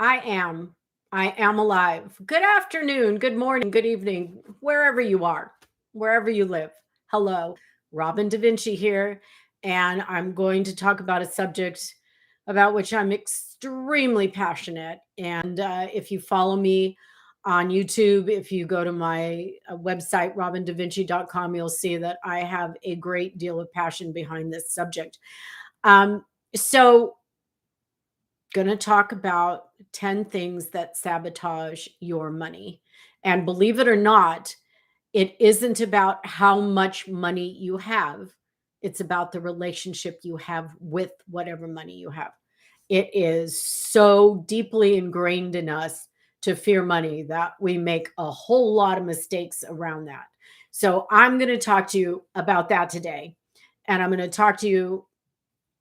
I am. I am alive. Good afternoon, good morning, good evening, wherever you are, wherever you live. Hello, Robin Da Vinci here, and I'm going to talk about a subject about which I'm extremely passionate. And if you follow me on YouTube, if you go to my website, robindavinci.com, you'll see that I have a great deal of passion behind this subject. Um, so, going to talk about 10 things that sabotage your money. And believe it or not, it isn't about how much money you have, it's about the relationship you have with whatever money you have. It is so deeply ingrained in us to fear money that we make a whole lot of mistakes around that. So, I'm going to talk to you about that today. And I'm going to talk to you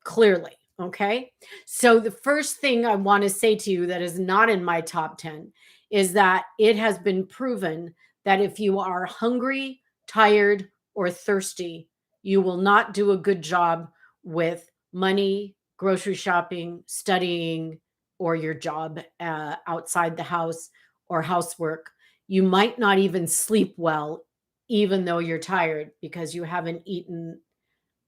clearly. Okay. So the first thing I want to say to you that is not in my top 10 is that it has been proven that if you are hungry, tired, or thirsty, you will not do a good job with money, grocery shopping, studying, or your job outside the house or housework. You might not even sleep well, even though you're tired because you haven't eaten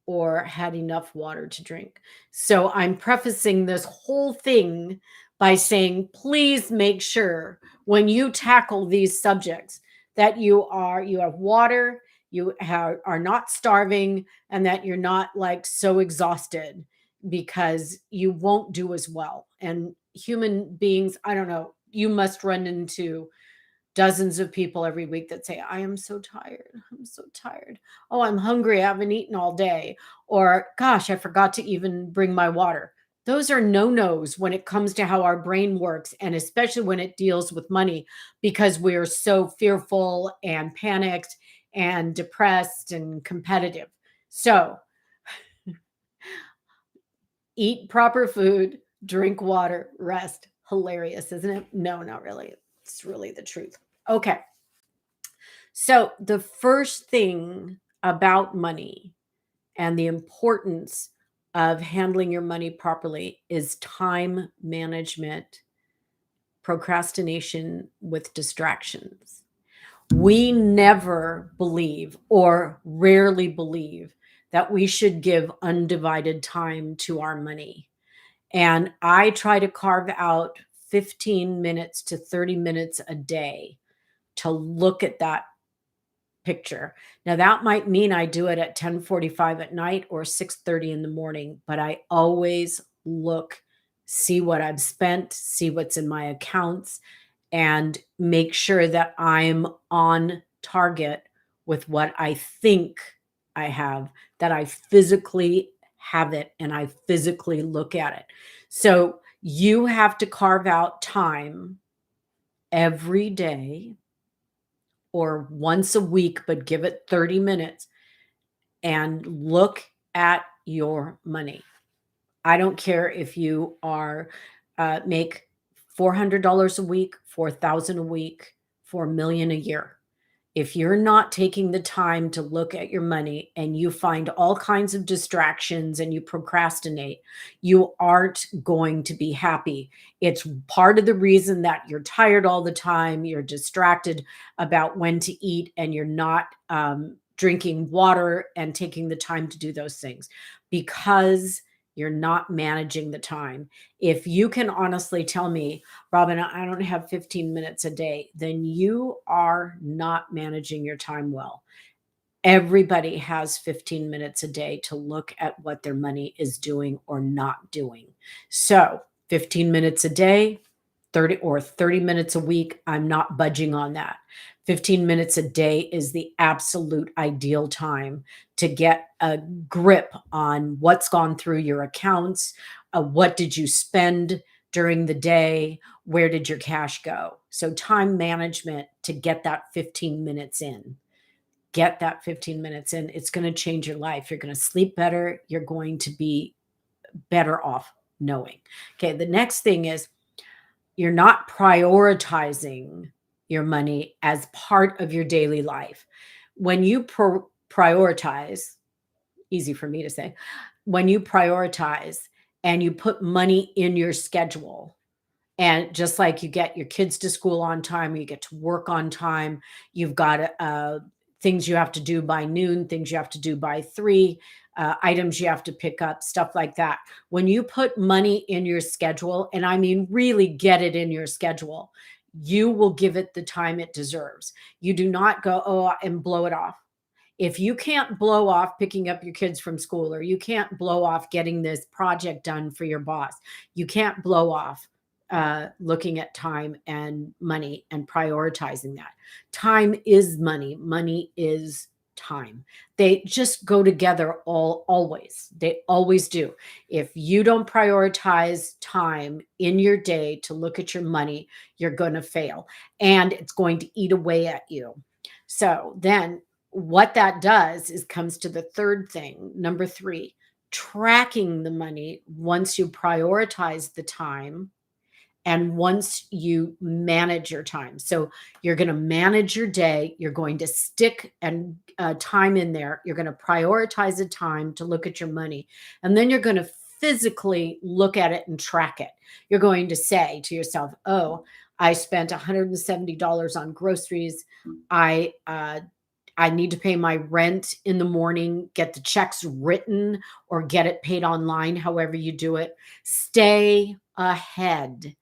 or had enough water to drink. So I'm prefacing this whole thing by saying, please make sure when you tackle these subjects that you have water, are not starving, and that you're not like so exhausted because you won't do as well. And human beings, I don't know, you must run into dozens of people every week that say, I am so tired. I'm so tired. Oh, I'm hungry. I haven't eaten all day. Or, gosh, I forgot to even bring my water. Those are no nos when it comes to how our brain works, and especially when it deals with money, because we're so fearful and panicked and depressed and competitive. So, eat proper food, drink water, rest. Hilarious, isn't it? No, not really. It's really the truth. Okay. So, the first thing about money and the importance of handling your money properly is time management, procrastination with distractions. We never believe or rarely believe that we should give undivided time to our money. And I try to carve out 15 minutes to 30 minutes a day to look at that picture. Now that might mean I do it at 10:45 at night or 6:30 in the morning, but I always look, see what I've spent, see what's in my accounts, and make sure that I'm on target with what I think I have, that I physically have it and I physically look at it. So you have to carve out time every day or once a week, but give it 30 minutes and look at your money. I don't care if you are make $400 a week, 4,000 a week, 4 million a year. If you're not taking the time to look at your money and you find all kinds of distractions and you procrastinate, you aren't going to be happy. It's part of the reason that you're tired all the time, you're distracted about when to eat, and you're not drinking water and taking the time to do those things because you're not managing the time. If you can honestly tell me, Robin, I don't have 15 minutes a day, then you are not managing your time well. Everybody has 15 minutes a day to look at what their money is doing or not doing. So, 15 minutes a day, 30 minutes a week, I'm not budging on that. 15 minutes a day is the absolute ideal time to get a grip on what's gone through your accounts, what did you spend during the day, where did your cash go? So, time management to get that 15 minutes in. Get that 15 minutes in. It's going to change your life. You're going to sleep better. You're going to be better off knowing. Okay. The next thing is you're not prioritizing your money as part of your daily life. When you prioritize, easy for me to say, when you prioritize and you put money in your schedule, And just like you get your kids to school on time, you get to work on time, you've got things you have to do by noon, things you have to do by 3, items you have to pick up, stuff like that. When you put money in your schedule, and I mean really get it in your schedule, you will give it the time it deserves. You do not go, oh, and blow it off. If you can't blow off picking up your kids from school, or you can't blow off getting this project done for your boss, you can't blow off looking at time and money and prioritizing that. Time is money. Money is time. They just go together always. They always do. If you don't prioritize time in your day to look at your money, you're going to fail, and it's going to eat away at you. So then what that does is comes to the third thing, number 3, tracking the money once you prioritize the time and once you manage your time. So you're going to manage your day, you're going to stick and time in there, you're going to prioritize the time to look at your money, and then you're going to physically look at it and track it. You're going to say to yourself, oh, I spent $170 on groceries. I need to pay my rent in the morning, get the checks written or get it paid online, however you do it. Stay ahead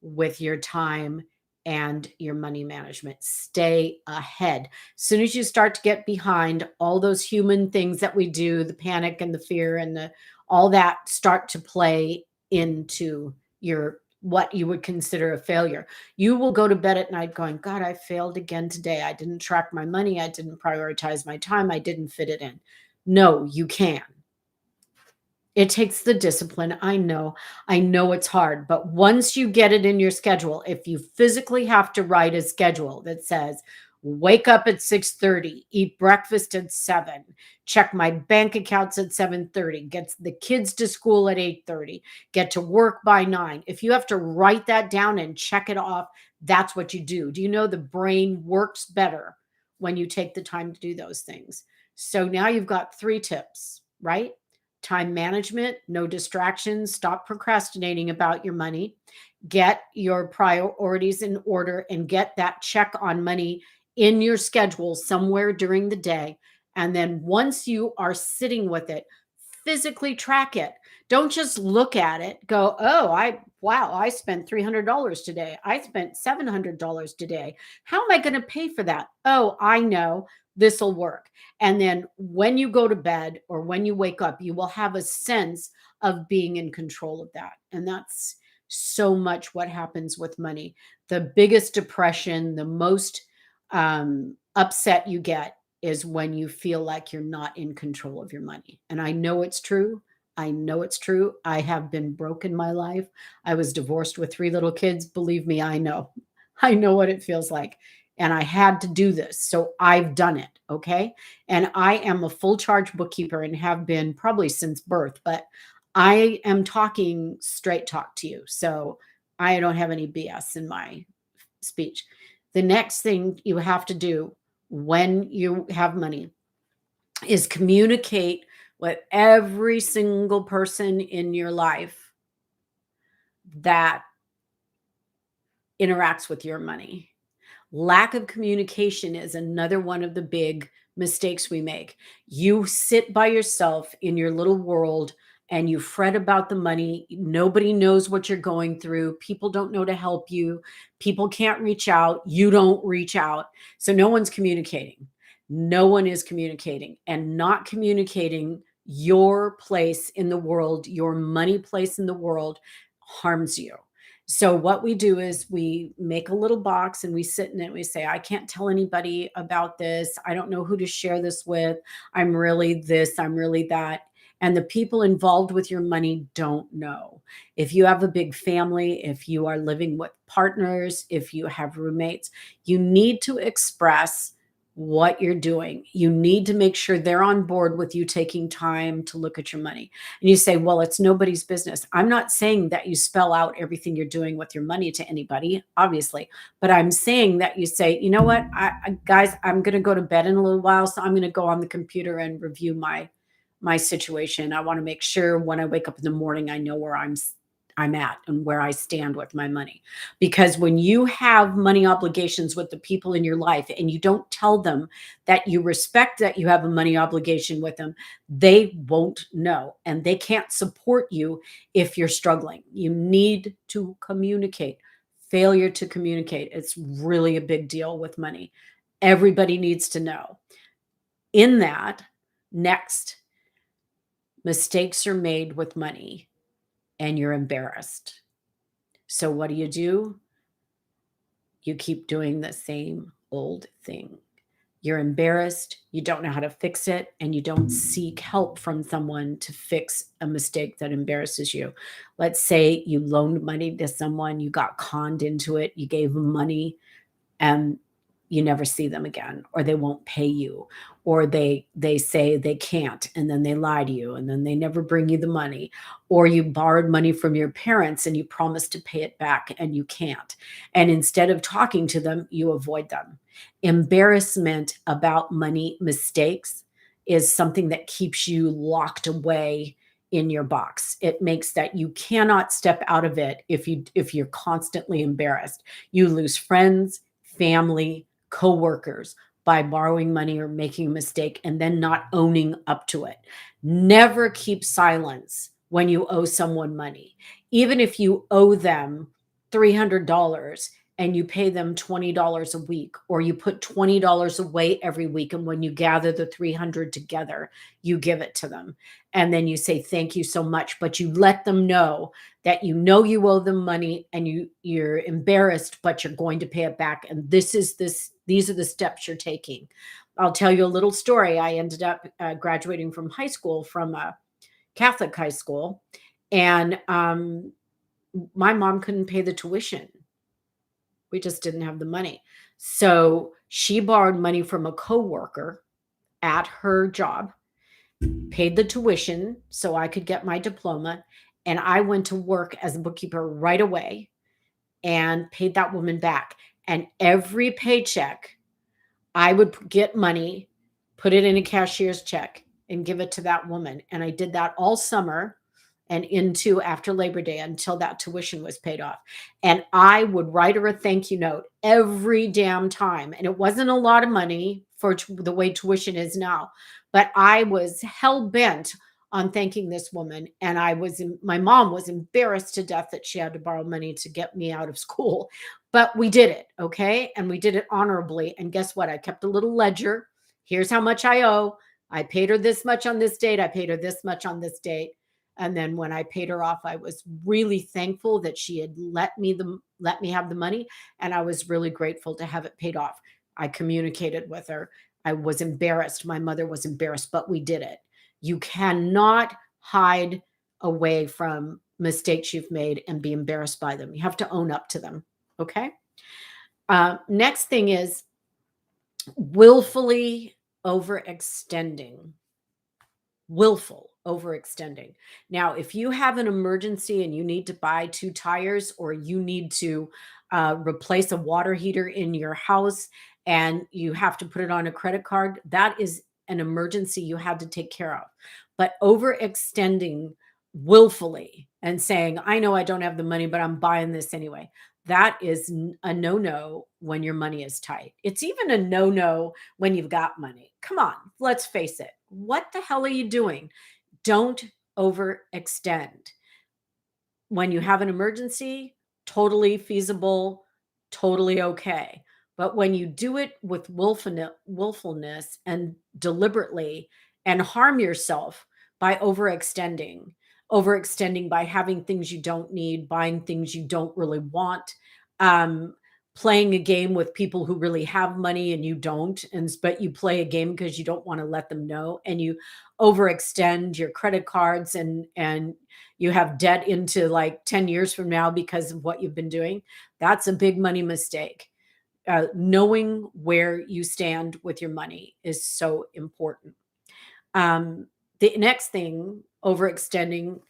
with your time and your money management. Stay ahead. As soon as you start to get behind, all those human things that we do, the panic and the fear and the all that start to play into your what you would consider a failure. You will go to bed at night going, God, I failed again today. I didn't track my money. I didn't prioritize my time. I didn't fit it in. No, you can. It takes the discipline. I know. I know it's hard, but once you get it in your schedule, if you physically have to write a schedule that says, wake up at 6:30, eat breakfast at 7, check my bank accounts at 7:30, get the kids to school at 8:30, get to work by 9. If you have to write that down and check it off, that's what you do. Do you know the brain works better when you take the time to do those things? So now you've got 3 tips, right? Time management, no distractions, stop procrastinating about your money, get your priorities in order, and get that check on money in your schedule somewhere during the day. And then once you are sitting with it, physically track it. Don't just look at it, go, oh, wow, I spent $300 today. I spent $700 today. How am I going to pay for that? Oh, I know this will work. And then when you go to bed or when you wake up, you will have a sense of being in control of that. And that's so much what happens with money. The biggest depression, the most upset you get is when you feel like you're not in control of your money. And I know it's true. I know it's true. I have been broke in my life. I was divorced with 3 little kids. Believe me, I know. I know what it feels like. And I had to do this. So I've done it. Okay. And I am a full charge bookkeeper and have been probably since birth, but I am talking straight talk to you. So I don't have any BS in my speech. The next thing you have to do when you have money is communicate with every single person in your life that interacts with your money. Lack of communication is another one of the big mistakes we make. You sit by yourself in your little world and you fret about the money. Nobody knows what you're going through. People don't know to help you. People can't reach out. You don't reach out. So no one's communicating. No one is communicating, and not communicating your place in the world, your money place in the world harms you. So what we do is we make a little box and we sit in it. We say, I can't tell anybody about this. I don't know who to share this with. I'm really this, I'm really that. And the people involved with your money don't know. If you have a big family, if you are living with partners, if you have roommates, you need to express what you're doing. You need to make sure they're on board with you taking time to look at your money. And you say, well, it's nobody's business. I'm not saying that you spell out everything you're doing with your money to anybody, obviously, but I'm saying that you say, you know what, guys, I'm going to go to bed in a little while, so I'm going to go on the computer and review my situation. I want to make sure when I wake up in the morning, I know where I'm I'm at and where I stand with my money. Because when you have money obligations with the people in your life and you don't tell them that you respect that you have a money obligation with them, they won't know and they can't support you if you're struggling. You need to communicate. Failure to communicate, it's really a big deal with money. Everybody needs to know. In that, next, mistakes are made with money and you're embarrassed. So what do? You keep doing the same old thing. You're embarrassed, you don't know how to fix it, and you don't seek help from someone to fix a mistake that embarrasses you. Let's say you loaned money to someone, you got conned into it, you gave them money, and you never see them again, or they won't pay you, or they say they can't and then they lie to you and then they never bring you the money, or you borrowed money from your parents and you promised to pay it back and you can't, and instead of talking to them you avoid them. Embarrassment about money mistakes is something that keeps you locked away in your box. It makes that you cannot step out of it if you're constantly embarrassed. You lose friends, family, coworkers by borrowing money or making a mistake and then not owning up to it. Never keep silence when you owe someone money. Even if you owe them $300 and you pay them $20 a week, or you put $20 away every week, and when you gather the 300 together, you give it to them. And then you say thank you so much, but you let them know that you owe them money and you're embarrassed, but you're going to pay it back, and these are the steps you're taking. I'll tell you a little story. I ended up graduating from high school, from a Catholic high school, and my mom couldn't pay the tuition. We just didn't have the money. So she borrowed money from a coworker at her job, paid the tuition so I could get my diploma, and I went to work as a bookkeeper right away and paid that woman back. And every paycheck, I would get money, put it in a cashier's check, and give it to that woman. And I did that all summer and into after Labor Day until that tuition was paid off. And I would write her a thank you note every damn time. And it wasn't a lot of money for the way tuition is now, but I was hell bent on thanking this woman. And my mom was embarrassed to death that she had to borrow money to get me out of school. But we did it, okay? And we did it honorably. And guess what? I kept a little ledger. Here's how much I owe. I paid her this much on this date. I paid her this much on this date. And then when I paid her off, I was really thankful that she had let me have the money, and I was really grateful to have it paid off. I communicated with her. I was embarrassed. My mother was embarrassed, but we did it. You cannot hide away from mistakes you've made and be embarrassed by them. You have to own up to them. Okay. Next thing is willfully overextending. Willful overextending. Now, if you have an emergency and you need to buy 2 tires, or you need to replace a water heater in your house and you have to put it on a credit card, that is an emergency you had to take care of. But overextending willfully and saying, I know I don't have the money, but I'm buying this anyway. That is a no no when your money is tight. It's even a no no when you've got money. Come on, let's face it. What the hell are you doing? Don't overextend. When you have an emergency, totally feasible, totally okay. But when you do it with willfulness and deliberately, and harm yourself by overextending by having things you don't need, buying things you don't really want, um, playing a game with people who really have money and you don't, and but you play a game because you don't want to let them know, and you overextend your credit cards, and you have debt into like 10 years from now because of what you've been doing. That's a big money mistake. Knowing where you stand with your money is so important. Um, the next thing, overextending,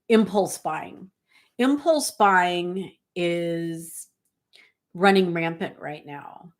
impulse buying. Impulse buying is running rampant right now.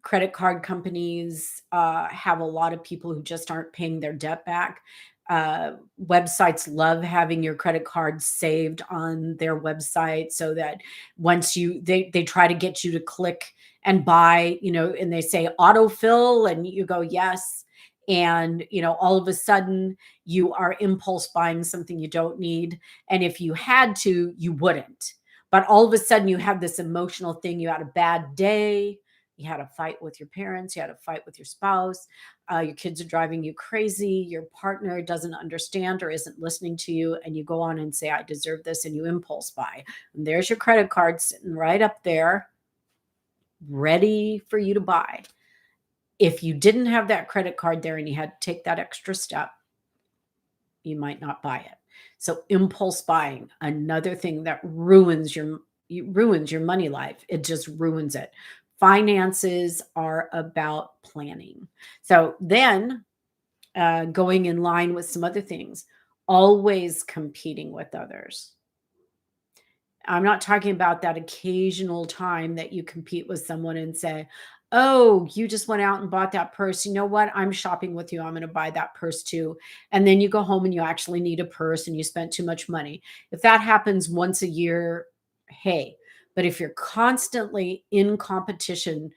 Credit card companies have a lot of people who just aren't paying their debt back. uh, websites love having your credit card saved on their website, so that once they try to get you to click and buy, and they say autofill, and you go yes, and all of a sudden you are impulse buying something you don't need, and if you had to, you wouldn't. But all of a sudden you have this emotional thing. You had a bad day, you had a fight with your parents, you had a fight with your spouse, your kids are driving you crazy, your partner doesn't understand or isn't listening to you, and you go on and say, I deserve this, and you impulse buy. And there's your credit card sitting right up there, ready for you to buy. If you didn't have that credit card there and you had to take that extra step, you might not buy it. So impulse buying, another thing that ruins your money life. It just ruins it. Finances are about planning. So then, going in line with some other things, always competing with others. I'm not talking about that occasional time that you compete with someone and say, oh, you just went out and bought that purse. You know what? I'm shopping with you. I'm going to buy that purse too. And then you go home and you actually need a purse and you spent too much money. If that happens once a year, hey. But if you're constantly in competition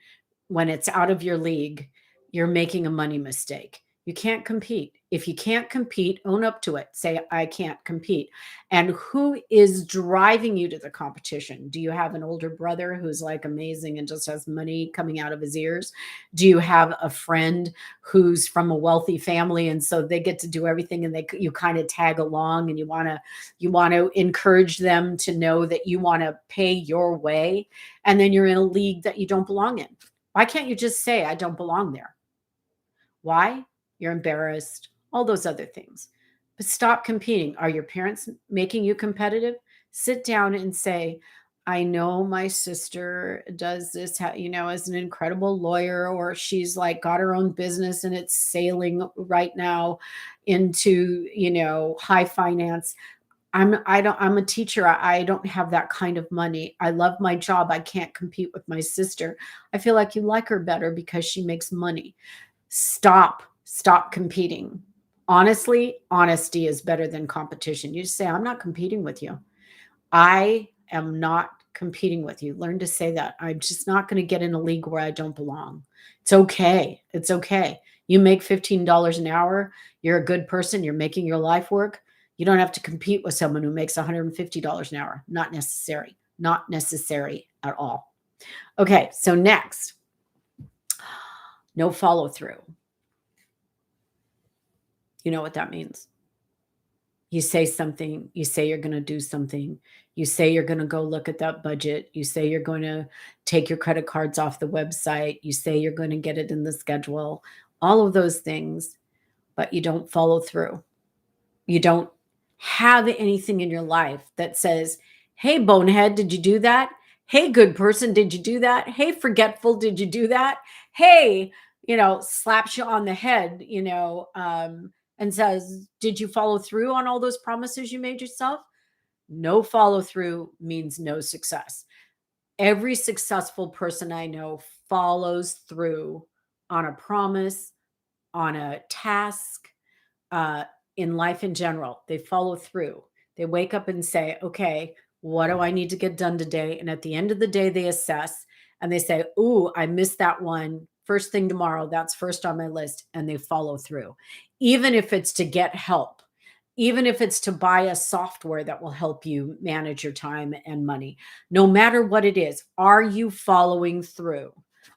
when it's out of your league, you're making a money mistake. You can't compete. If you can't compete, own up to it. Say, I can't compete. And who is driving you to the competition? Do you have an older brother who's like amazing and just has money coming out of his ears? Do you have a friend who's from a wealthy family and so they get to do everything, and you kind of tag along, and you want to encourage them to know that you want to pay your way, and then you're in a league that you don't belong in? Why can't you just say, I don't belong there? Why? You're embarrassed, all those other things. But stop competing. Are your parents making you competitive? Sit down and say, I know my sister does this, as an incredible lawyer, or she's like got her own business and it's sailing right now into, high finance. I'm a teacher. I don't have that kind of money. I love my job. I can't compete with my sister. I feel like you like her better because she makes money. Stop competing. Honestly, honesty is better than competition. You just say, I'm not competing with you. I am not competing with you. Learn to say that. I'm just not going to get in a league where I don't belong. It's okay. It's okay. You make $15 an hour. You're a good person. You're making your life work. You don't have to compete with someone who makes $150 an hour. Not necessary. Not necessary at all. Okay. So next, no follow through. You know what that means? You say something, you say you're going to do something, you say you're going to go look at that budget, you say you're going to take your credit cards off the website, you say you're going to get it in the schedule, all of those things, but you don't follow through. You don't have anything in your life that says, hey, bonehead, did you do that? Hey, good person, did you do that? Hey, forgetful, did you do that? Hey, slaps you on the head, and says, did you follow through on all those promises you made yourself? No follow through means no success. Every successful person I know follows through on a promise, on a task, uh, in life in general. They follow through. They wake up and say, okay, what do I need to get done today? And at the end of the day, they assess and they say, ooh, I missed that one. First thing tomorrow, that's first on my list. And they follow through. Even if it's to get help, even if it's to buy a software that will help you manage your time and money, no matter what it is, are you following through?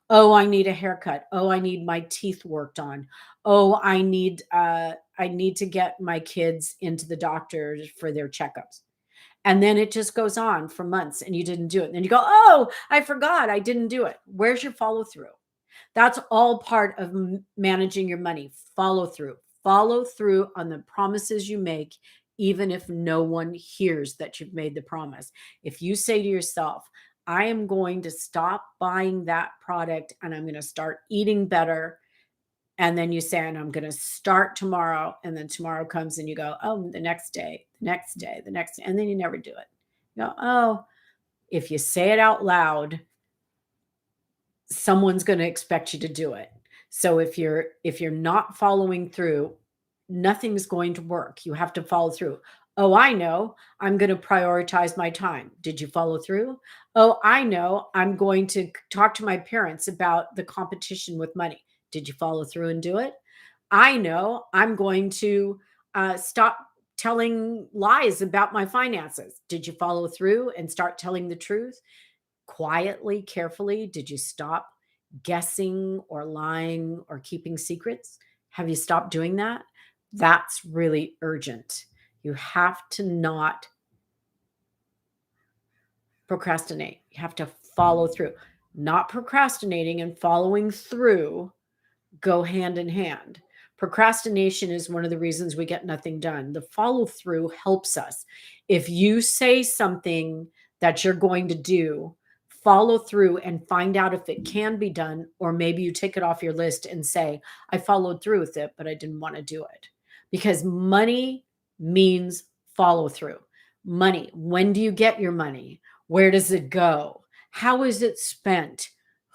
Oh, I need a haircut. Oh, I need my teeth worked on. Oh, I need to get my kids into the doctor for their checkups. And then it just goes on for months and you didn't do it. And then you go, oh, I forgot. I didn't do it. Where's your follow through? That's all part of managing your money. Follow through. Follow through on the promises you make, even if no one hears that you've made the promise. If you say to yourself, I am going to stop buying that product and I'm going to start eating better. And then you say, and I'm going to start tomorrow. And then tomorrow comes and you go, oh, the next day, the next day, the next day. And then you never do it. You go, oh, if you say it out loud, someone's going to expect you to do it. So if you're not following through, nothing's going to work. You have to follow through. Oh, I know. I'm going to prioritize my time. Did you follow through? Oh, I know. I'm going to talk to my parents about the competition with money. Did you follow through and do it? I know I'm going to stop telling lies about my finances. Did you follow through and start telling the truth? Quietly, carefully, did you stop guessing or lying or keeping secrets? Have you stopped doing that? That's really urgent. You have to not procrastinate. You have to follow through. Not procrastinating and following through go hand in hand. Procrastination is one of the reasons we get nothing done. The follow through helps us. If you say something that you're going to do, follow through and find out if it can be done, or maybe you take it off your list and say, I followed through with it, but I didn't want to do it. Because money means follow through. Money, when do you get your money? Where does it go? How is it spent?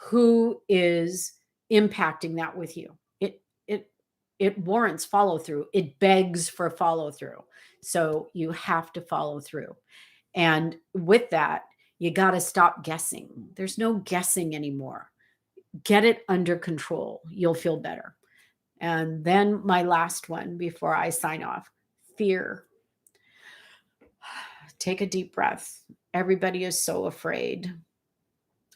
Who is impacting that with you? It warrants follow through. It begs for follow through. So you have to follow through. And with that, you got to stop guessing. There's no guessing anymore. Get it under control. You'll feel better. And then my last one before I sign off, fear. Take a deep breath. Everybody is so afraid.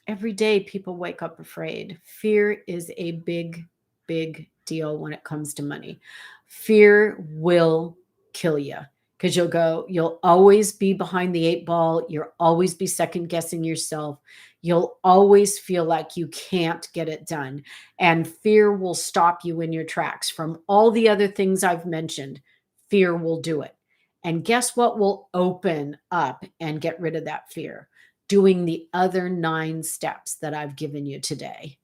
Every day people wake up afraid. Fear is a big, big deal when it comes to money. Fear will kill you because you'll always be behind the eight ball. You'll always be second guessing yourself. You'll always feel like you can't get it done. And fear will stop you in your tracks. From all the other things I've mentioned, fear will do it. And guess what will open up and get rid of that fear? Doing the other 9 steps that I've given you today.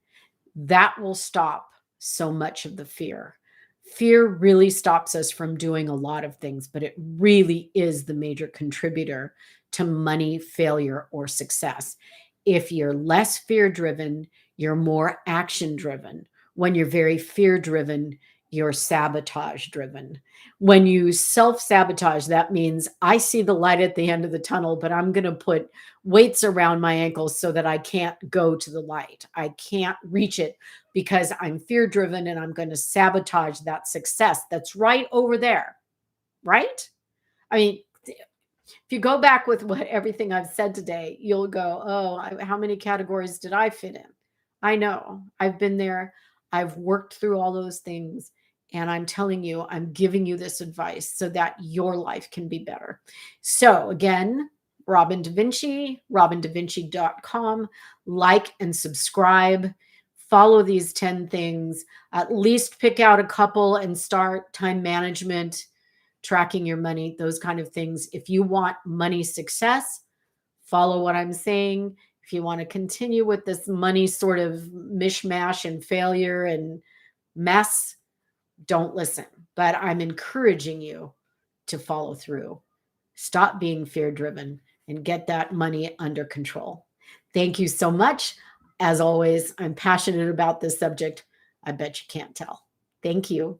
That will stop so much of the fear. Fear really stops us from doing a lot of things, but it really is the major contributor to money failure or success. If you're less fear driven, you're more action driven. When you're very fear driven, you're sabotage driven. When you self sabotage, that means I see the light at the end of the tunnel, but I'm going to put weights around my ankles so that I can't go to the light. I can't reach it because I'm fear driven and I'm going to sabotage that success that's right over there. Right? I mean, if you go back with what everything I've said today, you'll go, oh, how many categories did I fit in? I know. I've been there. I've worked through all those things. And I'm telling you, I'm giving you this advice so that your life can be better. So again, Robin Da Vinci, robindavinci.com. Like and subscribe. Follow these 10 things. At least pick out a couple and start time management, tracking your money, those kind of things. If you want money success, follow what I'm saying. If you want to continue with this money sort of mishmash and failure and mess, don't listen. But I'm encouraging you to follow through. Stop being fear driven and get that money under control. Thank you so much. As always, I'm passionate about this subject. I bet you can't tell. Thank you.